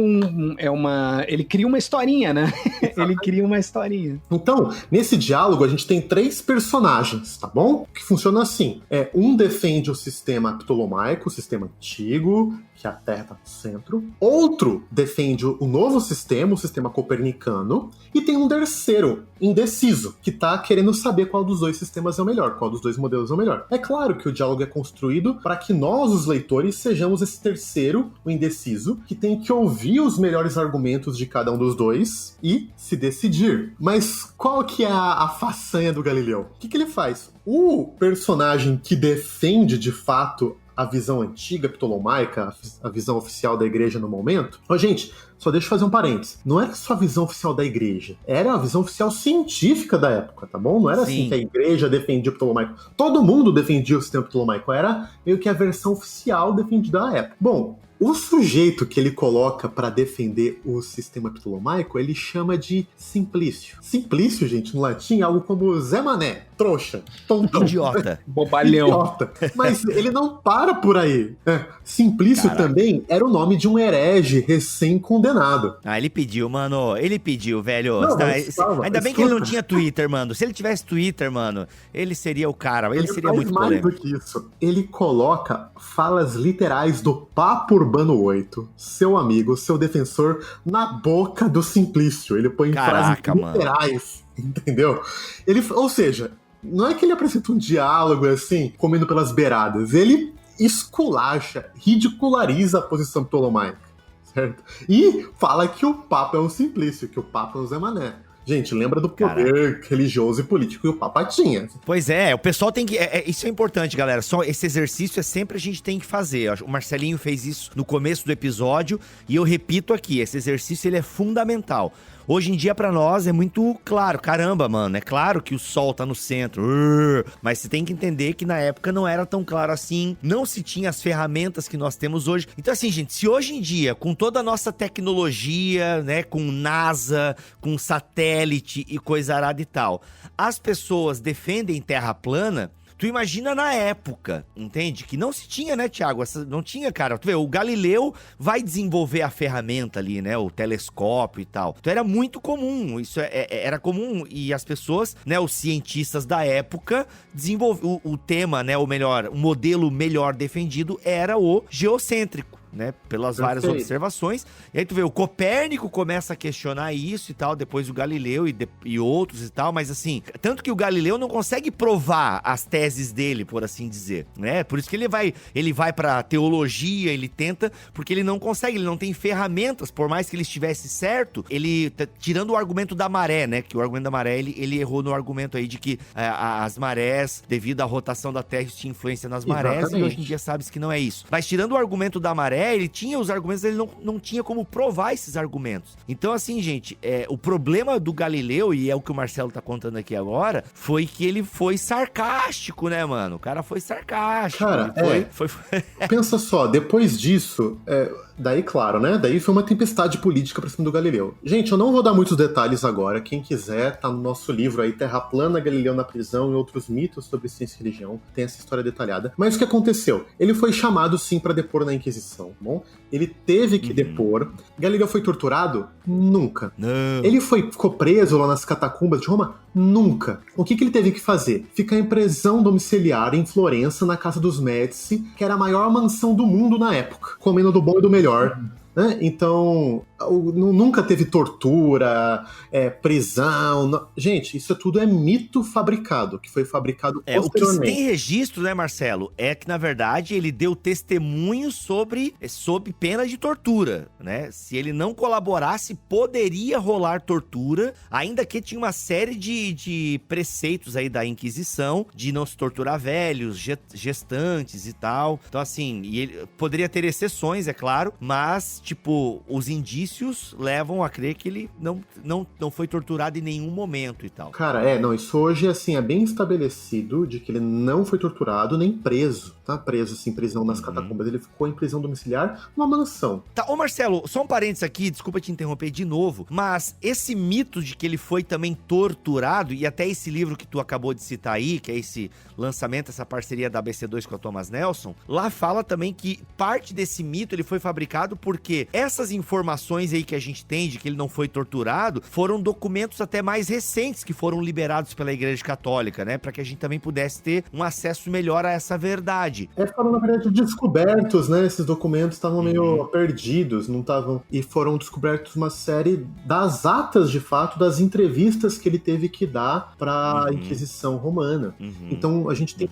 ele cria uma historinha, né? Ele cria uma historinha. Então, nesse diálogo, a gente tem 3 personagens, tá bom? Que funciona assim. Um defende o sistema ptolomaico, o sistema antigo, que a Terra está no centro. Outro defende o novo sistema, o sistema copernicano. E tem um terceiro, indeciso, que tá querendo saber qual dos dois sistemas é o melhor, qual dos dois modelos é o melhor. É claro que o diálogo é construído para que nós, os leitores, sejamos esse terceiro, o indeciso, que tem que ouvir os melhores argumentos de cada um dos dois e se decidir. Mas qual que é a façanha do Galileu? O que ele faz? O personagem que defende, de fato, a visão antiga ptolomaica, a visão oficial da igreja no momento. Gente, só deixa eu fazer um parênteses. Não era só a visão oficial da igreja, era a visão oficial científica da época, tá bom? Não era assim que a igreja defendia o ptolomaico. Todo mundo defendia o sistema ptolomaico, era meio que a versão oficial defendida da época. Bom, o sujeito que ele coloca para defender o sistema ptolomaico, ele chama de Simplício. Simplício, gente, no latim, é algo como Zé Mané, trouxa, tontão. Idiota. Bobalhão. Idiota. Mas ele não para por aí. Simplício também era o nome de um herege recém-condenado. Ele pediu, mano. Ele pediu, velho. Não, ainda bem que ele não tinha Twitter, mano. Se ele tivesse Twitter, mano, ele seria o cara. Ele seria muito mais polêmico. do que isso. Ele coloca falas literais do Papa Urbano VIII, seu amigo, seu defensor, na boca do Simplício. Ele põe frases literais, entendeu? Ou seja, não é que ele apresenta um diálogo assim, comendo pelas beiradas. Ele esculacha, ridiculariza a posição ptolomaica, certo? E fala que o Papa é um simplício, que o Papa é um Zé Mané. Gente, lembra do poder religioso e político que o Papa tinha. Pois é, o pessoal tem que... isso é importante, galera. Só esse exercício sempre a gente tem que fazer. O Marcelinho fez isso no começo do episódio e eu repito aqui, esse exercício ele é fundamental. Hoje em dia, pra nós, é muito claro. Caramba, mano, é claro que o sol tá no centro. Mas você tem que entender que na época não era tão claro assim. Não se tinha as ferramentas que nós temos hoje. Então, assim, gente, se hoje em dia, com toda a nossa tecnologia, né, com NASA, com satélite e coisa arada e tal, as pessoas defendem terra plana... Tu imagina na época, entende? Que não se tinha, né, Thiago? Não tinha, cara. Tu vê, o Galileu vai desenvolver a ferramenta ali, né? O telescópio e tal. Então era muito comum. Isso era comum. E as pessoas, né, os cientistas da época, desenvolveram o tema, né? O modelo melhor defendido era o geocêntrico, né, pelas várias observações. E aí tu vê, o Copérnico começa a questionar isso e tal, depois o Galileu e outros e tal, mas assim, tanto que o Galileu não consegue provar as teses dele, por assim dizer, né? Por isso que ele vai pra teologia, ele tenta, porque ele não consegue, ele não tem ferramentas, por mais que ele estivesse certo, ele, tirando o argumento da maré, né, que o argumento da maré, ele errou no argumento aí de que as marés, devido à rotação da Terra, isso tinha influência nas marés. Exatamente. E hoje em dia sabe-se que não é isso. Mas tirando o argumento da maré, ele tinha os argumentos, ele não tinha como provar esses argumentos. Então, assim, gente, o problema do Galileu, e é o que o Marcelo tá contando aqui agora, foi que ele foi sarcástico, né, mano? O cara foi sarcástico. Cara, foi... Pensa só, depois disso... Daí, claro, né? Daí foi uma tempestade política pra cima do Galileu. Gente, eu não vou dar muitos detalhes agora. Quem quiser, tá no nosso livro aí, Terra Plana, Galileu na Prisão e Outros Mitos sobre Ciência e Religião. Tem essa história detalhada. Mas o que aconteceu? Ele foi chamado, sim, pra depor na Inquisição, tá bom? Ele teve que depor. Galileu foi torturado? Nunca. Não. Ele ficou preso lá nas catacumbas de Roma? Nunca. O que ele teve que fazer? Ficar em prisão domiciliar em Florença, na casa dos Médici, que era a maior mansão do mundo na época, comendo do bom e do melhor. Né? Então, nunca teve tortura, prisão. Gente, isso tudo é mito fabricado, que foi fabricado posteriormente. O que se tem registro, né, Marcelo, é que, na verdade, ele deu testemunho sob pena de tortura, né? Se ele não colaborasse, poderia rolar tortura, ainda que tinha uma série de preceitos aí da Inquisição, de não se torturar velhos, gestantes e tal. Então, assim, e ele poderia ter exceções, é claro, mas, tipo, os indícios levam a crer que ele não foi torturado em nenhum momento e tal. Cara, isso hoje, assim, é bem estabelecido de que ele não foi torturado nem preso, tá? Preso, assim, prisão nas catacumbas. Ele ficou em prisão domiciliar numa mansão. Tá, ô Marcelo, só um parênteses aqui, desculpa te interromper de novo, mas esse mito de que ele foi também torturado, e até esse livro que tu acabou de citar aí, que é esse lançamento, essa parceria da ABC2 com a Thomas Nelson, lá fala também que parte desse mito ele foi fabricado porque essas informações aí que a gente tem de que ele não foi torturado foram documentos até mais recentes que foram liberados pela Igreja Católica, né? Pra que a gente também pudesse ter um acesso melhor a essa verdade. Foram, na verdade, descobertos, né? Esses documentos estavam meio perdidos, não estavam... E foram descobertos uma série das atas, de fato, das entrevistas que ele teve que dar pra Inquisição Romana. Então, a gente tem,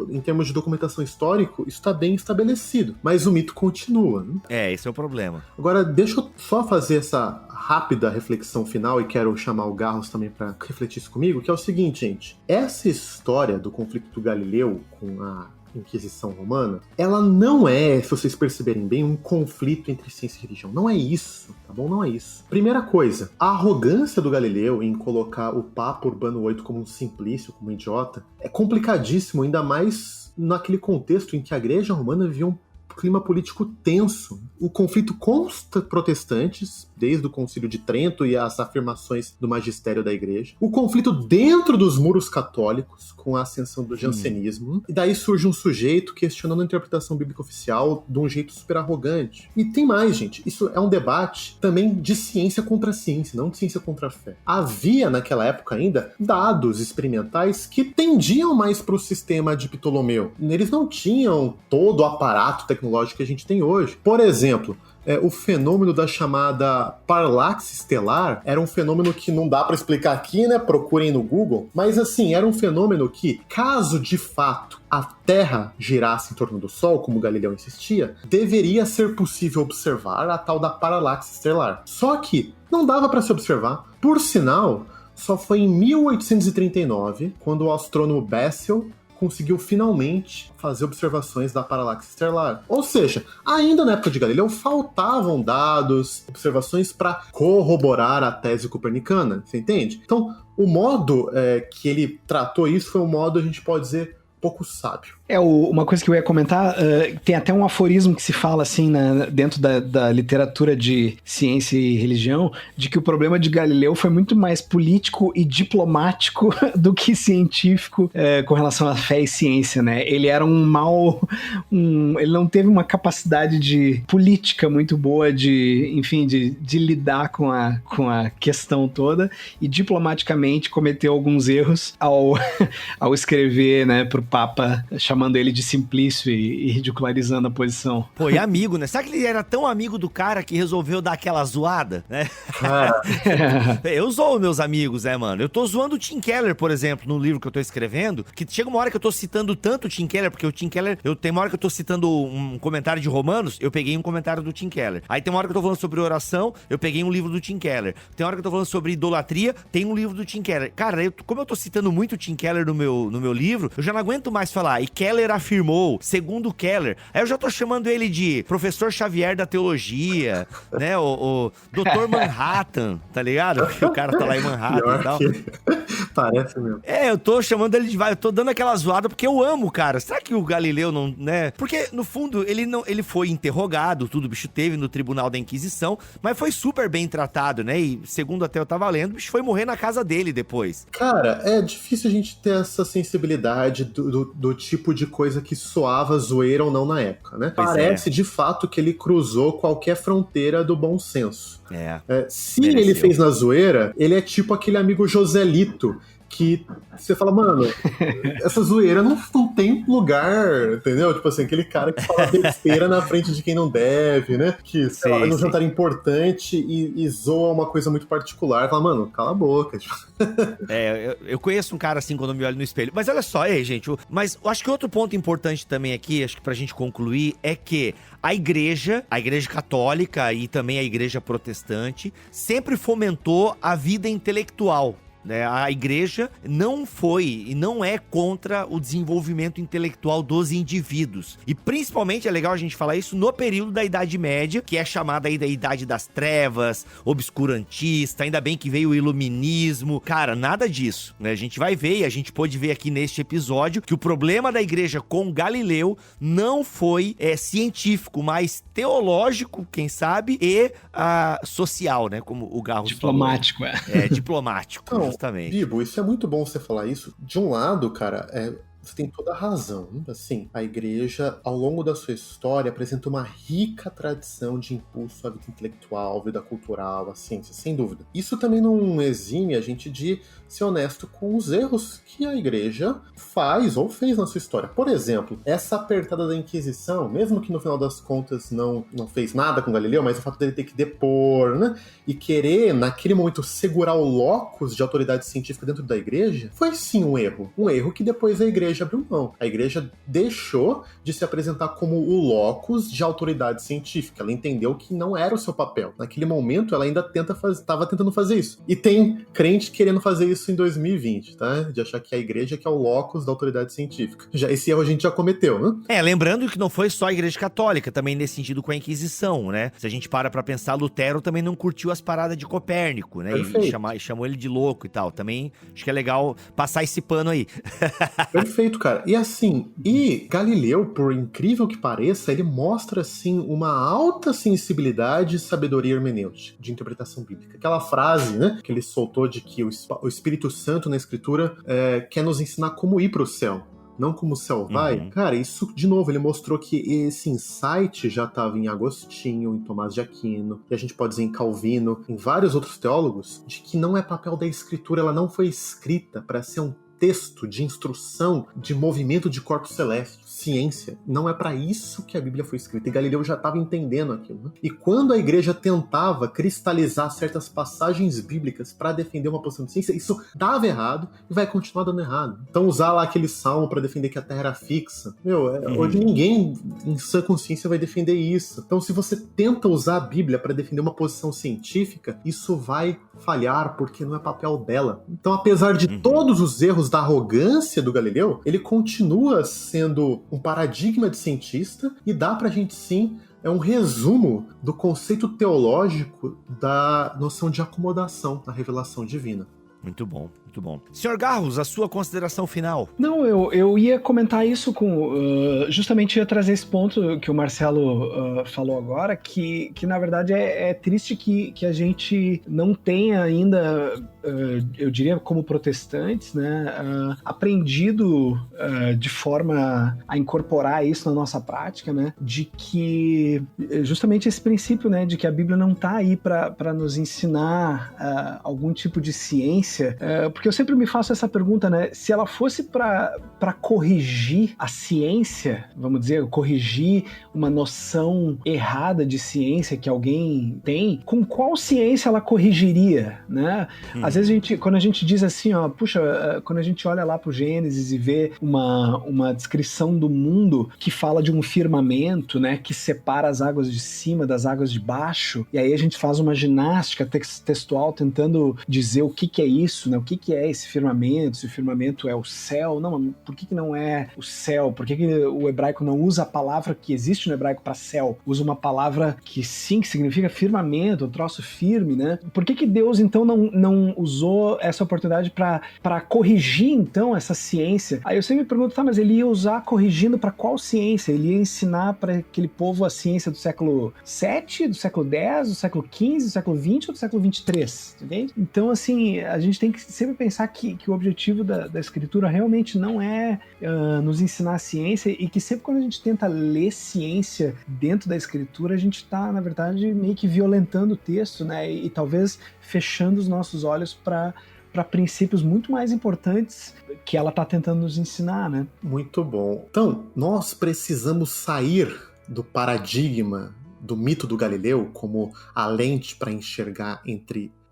em termos de documentação histórica, isso tá bem estabelecido. Mas o mito continua, né? Esse é o problema. Agora, deixa eu só fazer essa rápida reflexão final e quero chamar o Garros também para refletir isso comigo, que é o seguinte, gente. Essa história do conflito do Galileu com a Inquisição Romana, ela não é, se vocês perceberem bem, um conflito entre ciência e religião. Não é isso, tá bom? Não é isso. Primeira coisa, a arrogância do Galileu em colocar o Papa Urbano VIII como um simplício, como um idiota, é complicadíssimo, ainda mais naquele contexto em que a Igreja Romana vivia um clima político tenso. O conflito com os protestantes, desde o Concílio de Trento e as afirmações do magistério da igreja. O conflito dentro dos muros católicos, com a ascensão do jansenismo. E daí surge um sujeito questionando a interpretação bíblica oficial de um jeito super arrogante. E tem mais, gente. Isso é um debate também de ciência contra ciência, não de ciência contra a fé. Havia, naquela época ainda, dados experimentais que tendiam mais para o sistema de Ptolomeu. Eles não tinham todo o aparato tecnológico que a gente tem hoje. Por exemplo, o fenômeno da chamada paralaxe estelar. Era um fenômeno que não dá para explicar aqui, né? Procurem no Google. Mas assim, era um fenômeno que, caso de fato a Terra girasse em torno do Sol, como Galileu insistia, deveria ser possível observar a tal da paralaxe estelar. Só que não dava para se observar. Por sinal, só foi em 1839, quando o astrônomo Bessel conseguiu finalmente fazer observações da paralaxe estelar. Ou seja, ainda na época de Galileu faltavam dados, observações para corroborar a tese copernicana, você entende? Então, o modo que ele tratou isso foi um modo, a gente pode dizer, pouco sábio. Uma coisa que eu ia comentar, tem até um aforismo que se fala assim dentro da literatura de ciência e religião, de que o problema de Galileu foi muito mais político e diplomático do que científico com relação à fé e ciência, né? Ele era ele não teve uma capacidade de política muito boa de lidar com a questão toda, e diplomaticamente cometeu alguns erros ao escrever, né, pro Papa, chamando ele de Simplício e ridicularizando a posição. Pô, e amigo, né? Sabe que ele era tão amigo do cara que resolveu dar aquela zoada, né? Eu zoo meus amigos, né, mano? Eu tô zoando o Tim Keller, por exemplo, no livro que eu tô escrevendo, que chega uma hora que eu tô citando tanto o Tim Keller, porque o Tim Keller, tem uma hora que eu tô citando um comentário de Romanos, eu peguei um comentário do Tim Keller. Aí tem uma hora que eu tô falando sobre oração, eu peguei um livro do Tim Keller. Tem uma hora que eu tô falando sobre idolatria, tem um livro do Tim Keller. Cara, como eu tô citando muito o Tim Keller no meu livro, eu já não aguento mais falar. E Keller afirmou, segundo Keller. Aí eu já tô chamando ele de professor Xavier da teologia, né? O Dr. Manhattan, tá ligado? Porque o cara tá lá em Manhattan e tal. Parece mesmo. Eu tô chamando ele de... Eu tô dando aquela zoada porque eu amo o cara. Será que o Galileu não, né? Porque, no fundo, ele foi interrogado, tudo, o bicho teve no Tribunal da Inquisição, mas foi super bem tratado, né? E, segundo até eu tava lendo, o bicho foi morrer na casa dele depois. Cara, é difícil a gente ter essa sensibilidade do tipo de coisa que soava zoeira ou não na época, né? Parece, de fato, que ele cruzou qualquer fronteira do bom senso. Se mereceu. Ele fez na zoeira, ele é tipo aquele amigo Joselito, que você fala, mano, essa zoeira não tem lugar, entendeu? Tipo assim, aquele cara que fala besteira na frente de quem não deve, né? Que, sei lá, num jantar importante e zoa uma coisa muito particular. Fala, mano, cala a boca. Tipo. Eu conheço um cara assim quando eu me olho no espelho. Mas olha só, gente, mas eu acho que outro ponto importante também aqui, acho que pra gente concluir, é que a igreja católica e também a igreja protestante sempre fomentou a vida intelectual. A igreja não foi e não é contra o desenvolvimento intelectual dos indivíduos. E principalmente é legal a gente falar isso no período da Idade Média, que é chamada aí da Idade das Trevas, obscurantista, ainda bem que veio o Iluminismo. Cara, nada disso, né? A gente vai ver, e a gente pôde ver aqui neste episódio, que o problema da igreja com Galileu não foi científico, mas teológico, quem sabe, e social, né? Como o Garros diplomático, falou. Diplomático. Não, Bibo, isso é muito bom você falar isso. De um lado, cara, você tem toda a razão. Assim, a igreja, ao longo da sua história, apresenta uma rica tradição de impulso à vida intelectual, vida cultural, à ciência, sem dúvida. Isso também não exime a gente de ser honesto com os erros que a igreja faz ou fez na sua história. Por exemplo, essa apertada da Inquisição, mesmo que no final das contas não fez nada com Galileu, mas o fato dele ter que depor, né, e querer, naquele momento, segurar o locus de autoridade científica dentro da igreja, foi sim um erro. Um erro que depois a igreja abriu mão. A igreja deixou de se apresentar como o locus de autoridade científica. Ela entendeu que não era o seu papel. Naquele momento, ela ainda estava tentando fazer isso. E tem crente querendo fazer isso em 2020, tá? De achar que a igreja que é o locus da autoridade científica. Esse erro a gente já cometeu, né? Lembrando que não foi só a igreja católica, também nesse sentido com a Inquisição, né? Se a gente para pensar, Lutero também não curtiu as paradas de Copérnico, né? E chamou ele de louco e tal. Também acho que é legal passar esse pano aí. Perfeito, cara. E assim, Galileu, por incrível que pareça, ele mostra, assim, uma alta sensibilidade e sabedoria hermenêutica, de interpretação bíblica. Aquela frase, né, que ele soltou de que o Espírito Santo na Escritura quer nos ensinar como ir para o céu, não como o céu vai. Uhum. Cara, isso, de novo, ele mostrou que esse insight já estava em Agostinho, em Tomás de Aquino, e a gente pode dizer em Calvino, em vários outros teólogos, de que não é papel da Escritura, ela não foi escrita para ser um contexto de instrução de movimento de corpos celestes, ciência. Não é para isso que a Bíblia foi escrita. E Galileu já estava entendendo aquilo. Né? E quando a igreja tentava cristalizar certas passagens bíblicas para defender uma posição de ciência, isso dava errado e vai continuar dando errado. Então usar lá aquele salmo para defender que a Terra era fixa, hoje ninguém em sã consciência vai defender isso. Então se você tenta usar a Bíblia para defender uma posição científica, isso vai falhar porque não é papel dela. Então apesar de todos os erros da arrogância do Galileu, ele continua sendo um paradigma de cientista e dá pra gente sim um resumo do conceito teológico da noção de acomodação na revelação divina. Muito bom, muito bom. Senhor Garros, a sua consideração final? Não, eu ia comentar isso justamente ia trazer esse ponto que o Marcelo falou agora, que na verdade é triste que a gente não tenha ainda, eu diria como protestantes, né, aprendido de forma a incorporar isso na nossa prática, né, de que justamente esse princípio, né, de que a Bíblia não está aí para nos ensinar algum tipo de ciência, porque eu sempre me faço essa pergunta, né? Se ela fosse para corrigir a ciência, vamos dizer, corrigir uma noção errada de ciência que alguém tem, com qual ciência ela corrigiria, né? Às vezes quando a gente diz assim, quando a gente olha lá pro Gênesis e vê uma descrição do mundo que fala de um firmamento, né? Que separa as águas de cima das águas de baixo, e aí a gente faz uma ginástica textual tentando dizer o que é isso, né? O que é esse firmamento? Se o firmamento é o céu? Não, por que não é o céu? Por que o hebraico não usa a palavra que existe no hebraico para céu? Usa uma palavra que sim, que significa firmamento, um troço firme, né? Por que Deus então não usou essa oportunidade para corrigir então essa ciência? Aí eu sempre me pergunto, mas ele ia usar corrigindo para qual ciência? Ele ia ensinar para aquele povo a ciência do século 7, do século 10, do século 15, do século 20 ou do século 23? Entende? Então, assim, a gente tem que sempre pensar que o objetivo da escritura realmente não é nos ensinar a ciência, e que sempre quando a gente tenta ler ciência dentro da escritura, a gente está, na verdade, meio que violentando o texto, né? E talvez fechando os nossos olhos para princípios muito mais importantes que ela está tentando nos ensinar, né? Muito bom. Então, nós precisamos sair do paradigma do mito do Galileu como a lente para enxergar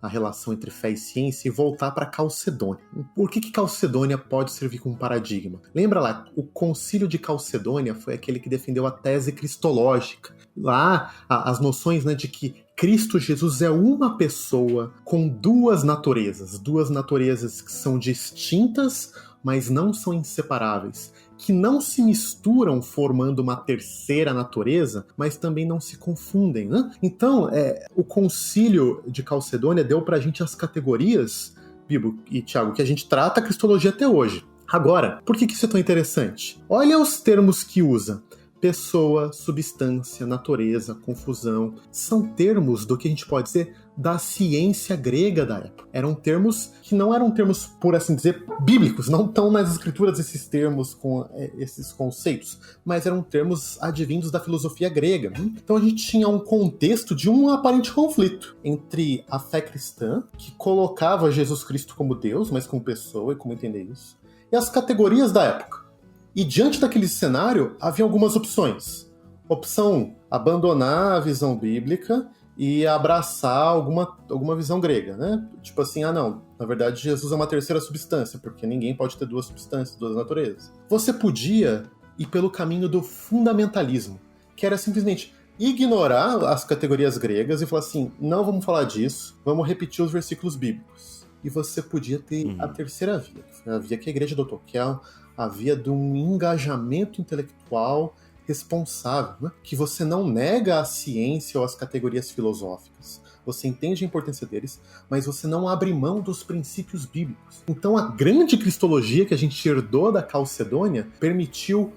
a relação entre fé e ciência e voltar para Calcedônia. Por que Calcedônia pode servir como paradigma? Lembra lá, o concílio de Calcedônia foi aquele que defendeu a tese cristológica. Lá, as noções, né, de que Cristo Jesus é uma pessoa com duas naturezas que são distintas, mas não são inseparáveis, que não se misturam formando uma terceira natureza, mas também não se confundem, né? Então, o concílio de Calcedônia deu pra gente as categorias, Bibo e Tiago, que a gente trata a cristologia até hoje. Agora, por que isso é tão interessante? Olha os termos que usa. Pessoa, substância, natureza, confusão, são termos do que a gente pode dizer da ciência grega da época. Eram termos que não eram termos, por assim dizer, bíblicos, não estão nas escrituras esses termos com esses conceitos, mas eram termos advindos da filosofia grega. Então a gente tinha um contexto de um aparente conflito entre a fé cristã, que colocava Jesus Cristo como Deus, mas como pessoa, e como entender isso, e as categorias da época. E diante daquele cenário, havia algumas opções. Opção 1, abandonar a visão bíblica e abraçar alguma visão grega, né? Tipo assim, não, na verdade Jesus é uma terceira substância, porque ninguém pode ter duas substâncias, duas naturezas. Você podia ir pelo caminho do fundamentalismo, que era simplesmente ignorar as categorias gregas e falar assim, não vamos falar disso, vamos repetir os versículos bíblicos. E você podia ter a terceira via, que foi a via que a igreja adotou, que é a via de um engajamento intelectual responsável, né? Que você não nega a ciência ou as categorias filosóficas. Você entende a importância deles, mas você não abre mão dos princípios bíblicos. Então a grande cristologia que a gente herdou da Calcedônia permitiu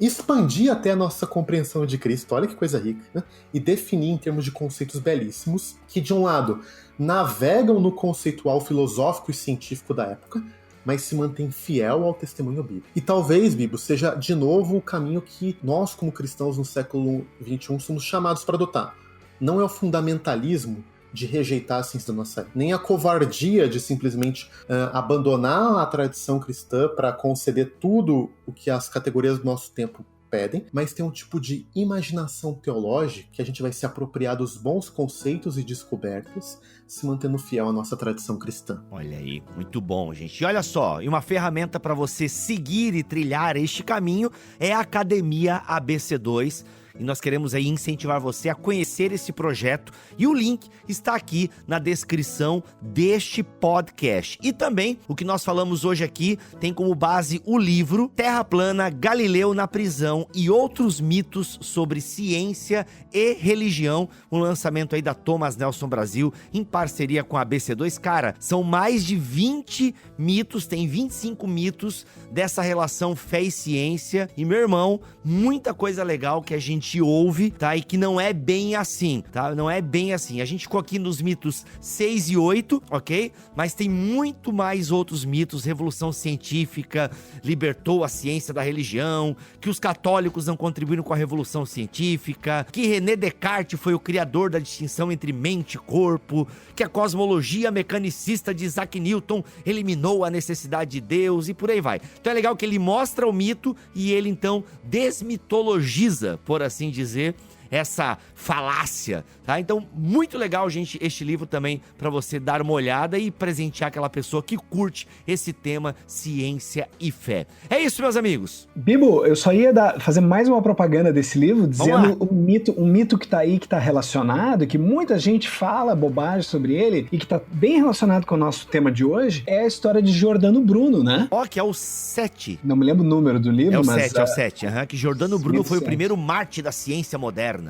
expandir até a nossa compreensão de Cristo, olha que coisa rica, né? E definir em termos de conceitos belíssimos, que de um lado navegam no conceitual filosófico e científico da época, mas se mantém fiel ao testemunho bíblico. E talvez, Bíblia, seja de novo o caminho que nós, como cristãos no século XXI, somos chamados para adotar. Não é o fundamentalismo de rejeitar a ciência da nossa época, nem a covardia de simplesmente abandonar a tradição cristã para conceder tudo o que as categorias do nosso tempo pedem, mas tem um tipo de imaginação teológica que a gente vai se apropriar dos bons conceitos e descobertas, se mantendo fiel à nossa tradição cristã. Olha aí, muito bom, gente. E olha só, e uma ferramenta para você seguir e trilhar este caminho é a Academia ABC2. E nós queremos aí incentivar você a conhecer esse projeto. E o link está aqui na descrição deste podcast. E também, o que nós falamos hoje aqui tem como base o livro Terra Plana, Galileu na Prisão e Outros Mitos sobre Ciência e Religião. Um lançamento aí da Thomas Nelson Brasil, em parceria com a ABC2. Cara, são mais de 20 mitos, tem 25 mitos dessa relação fé e ciência. E, meu irmão, muita coisa legal que a gente ouve, tá? E que não é bem assim, tá? Não é bem assim. A gente ficou aqui nos mitos 6 e 8, ok? Mas tem muito mais outros mitos. Revolução científica libertou a ciência da religião, que os católicos não contribuíram com a revolução científica, que René Descartes foi o criador da distinção entre mente e corpo, que a cosmologia mecanicista de Isaac Newton eliminou a necessidade de Deus e por aí vai. Então é legal que ele mostra o mito e ele então desmitologiza, por assim dizer, essa falácia, tá? Então, muito legal, gente, este livro também para você dar uma olhada e presentear aquela pessoa que curte esse tema ciência e fé. É isso, meus amigos. Bibo, eu só ia fazer mais uma propaganda desse livro, dizendo um mito que tá aí, que tá relacionado, que muita gente fala bobagem sobre ele e que tá bem relacionado com o nosso tema de hoje, é a história de Giordano Bruno, né? Ó, que é o 7. Não me lembro o número do livro, mas... É o 7, que Giordano Bruno foi o primeiro mártir da ciência moderna.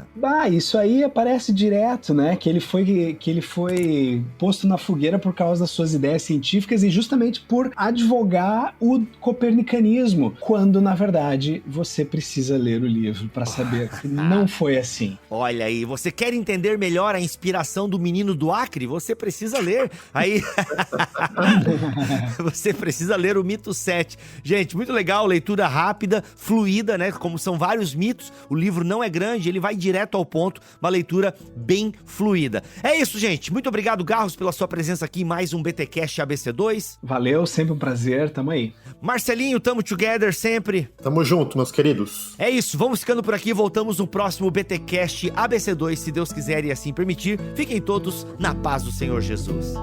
Isso aí aparece direto, né? Que ele foi posto na fogueira por causa das suas ideias científicas e justamente por advogar o copernicanismo, quando na verdade você precisa ler o livro para saber que não foi assim. Olha aí, você quer entender melhor a inspiração do menino do Acre? Você precisa ler. Aí você precisa ler o mito 7. Gente, muito legal, leitura rápida, fluida, né? Como são vários mitos, o livro não é grande, ele vai direto ao ponto, uma leitura bem fluida. É isso, gente. Muito obrigado, Garros, pela sua presença aqui em mais um BTcast ABC2. Valeu, sempre um prazer, tamo aí. Marcelinho, tamo together sempre. Tamo junto, meus queridos. É isso, vamos ficando por aqui, voltamos no próximo BTcast ABC2, se Deus quiser e assim permitir. Fiquem todos na paz do Senhor Jesus.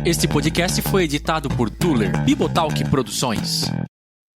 Este podcast foi editado por Tuller Bibotalk Produções.